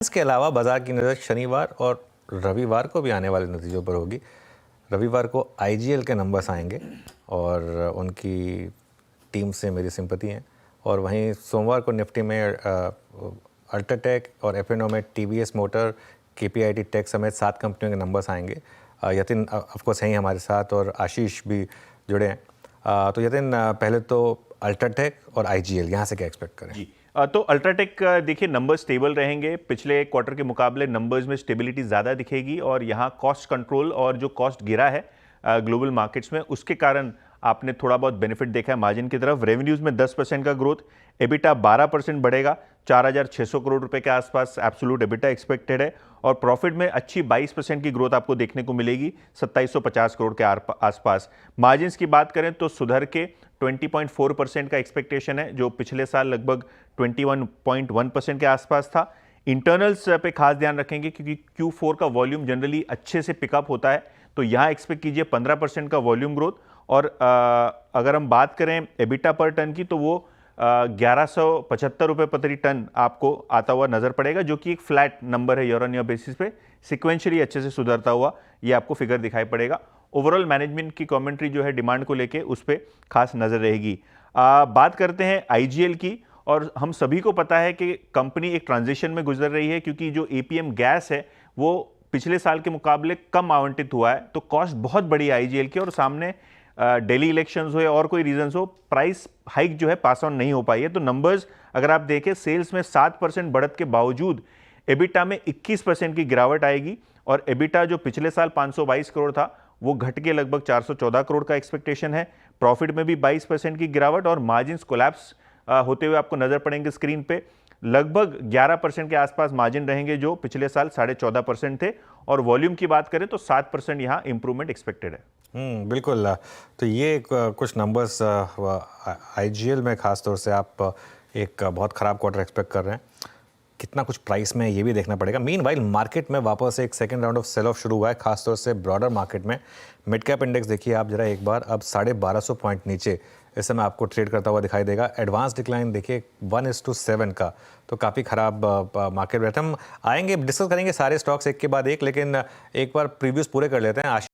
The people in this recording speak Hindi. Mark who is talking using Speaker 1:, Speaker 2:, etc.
Speaker 1: इसके अलावा बाजार की नज़र शनिवार और रविवार को भी आने वाले नतीजों पर होगी। रविवार को आईजीएल के नंबर्स आएंगे और उनकी टीम से मेरी सिंपैथी है। और वहीं सोमवार को निफ्टी में अल्ट्राटेक और एफएनओ में टीवीएस मोटर, केपीआईटी टेक समेत 7 कंपनियों के नंबर्स आएंगे। यतिन ऑफकोर्स हैं हमारे साथ और आशीष भी जुड़े हैं। तो यतिन, पहले तो अल्ट्राटेक और आईजीएल यहाँ से क्या एक्सपेक्ट करें?
Speaker 2: जी, तो अल्ट्राटेक देखिए नंबर स्टेबल रहेंगे। पिछले क्वार्टर के मुकाबले नंबर्स में स्टेबिलिटी ज़्यादा दिखेगी और यहाँ कॉस्ट कंट्रोल और जो कॉस्ट गिरा है ग्लोबल मार्केट्स में, उसके कारण आपने थोड़ा बहुत बेनिफिट देखा है मार्जिन की तरफ। रेवेन्यूज़ में 10% का ग्रोथ, एबिटा 12% बढ़ेगा, 4,600 करोड़ रुपए के आसपास एब्सोल्यूट एबिटा एक्सपेक्टेड है। और प्रॉफिट में अच्छी 22% की ग्रोथ आपको देखने को मिलेगी, 2750 करोड़ के आसपास। मार्जिन्स की बात करें तो सुधर के 20.4% का एक्सपेक्टेशन है, जो पिछले साल लगभग 21.1% के आसपास था। इंटरनल्स पे खास ध्यान रखेंगे क्योंकि Q4 का वॉल्यूम जनरली अच्छे से पिकअप होता है, तो यहाँ एक्सपेक्ट कीजिए 15% का वॉल्यूम ग्रोथ। और अगर हम बात करें एबिटा पर टन की, तो वो 1175 रुपये प्रति टन आपको आता हुआ नजर पड़ेगा, जो कि एक फ्लैट नंबर है ईयर ऑन ईयर बेसिस पे। सिक्वेंशियली अच्छे से सुधरता हुआ ये आपको फिगर दिखाई पड़ेगा। ओवरऑल मैनेजमेंट की कमेंट्री जो है डिमांड को लेके, उस पर खास नजर रहेगी। बात करते हैं आईजीएल की, और हम सभी को पता है कि कंपनी एक ट्रांजिशन में गुजर रही है क्योंकि जो एपीएम गैस है वो पिछले साल के मुकाबले कम आवंटित हुआ है, तो कॉस्ट बहुत बड़ी है आईजीएल की। और सामने दिल्ली इलेक्शंस हो या और कोई रीजंस हो, प्राइस हाइक जो है पास ऑन नहीं हो पाई है। तो नंबर्स अगर आप देखें, सेल्स में 7% बढ़त के बावजूद एबिटा में 21% की गिरावट आएगी। और एबिटा जो पिछले साल 522 करोड़ था, वो घट के लगभग 414 करोड़ का एक्सपेक्टेशन है। प्रॉफिट में भी 22% की गिरावट और मार्जिन्स कोलैप्स होते हुए आपको नजर पड़ेंगे स्क्रीन पे। लगभग 11% के आसपास मार्जिन रहेंगे, जो पिछले साल 14.5% थे। और वॉल्यूम की बात करें तो 7% यहाँ इंप्रूवमेंट एक्सपेक्टेड है।
Speaker 1: बिल्कुल। तो ये कुछ नंबर्स आईजीएल में खास तौर से आप एक बहुत ख़राब क्वार्टर एक्सपेक्ट कर रहे हैं। कितना कुछ प्राइस में ये भी देखना पड़ेगा। मीनवाइल मार्केट में वापस एक second round of sell off शुरू हुआ है, खासतौर से ब्रॉडर मार्केट में। मिड कैप इंडेक्स देखिए आप जरा एक बार, अब 1250 पॉइंट नीचे इस समय आपको ट्रेड करता हुआ दिखाई देगा। एडवांस डिक्लाइन देखिए 1:7 का, तो काफ़ी ख़राब मार्केट रहता है। हम आएंगे, डिस्कस करेंगे सारे स्टॉक्स एक के बाद एक, लेकिन एक बार प्रीव्यूज पूरे कर लेते हैं।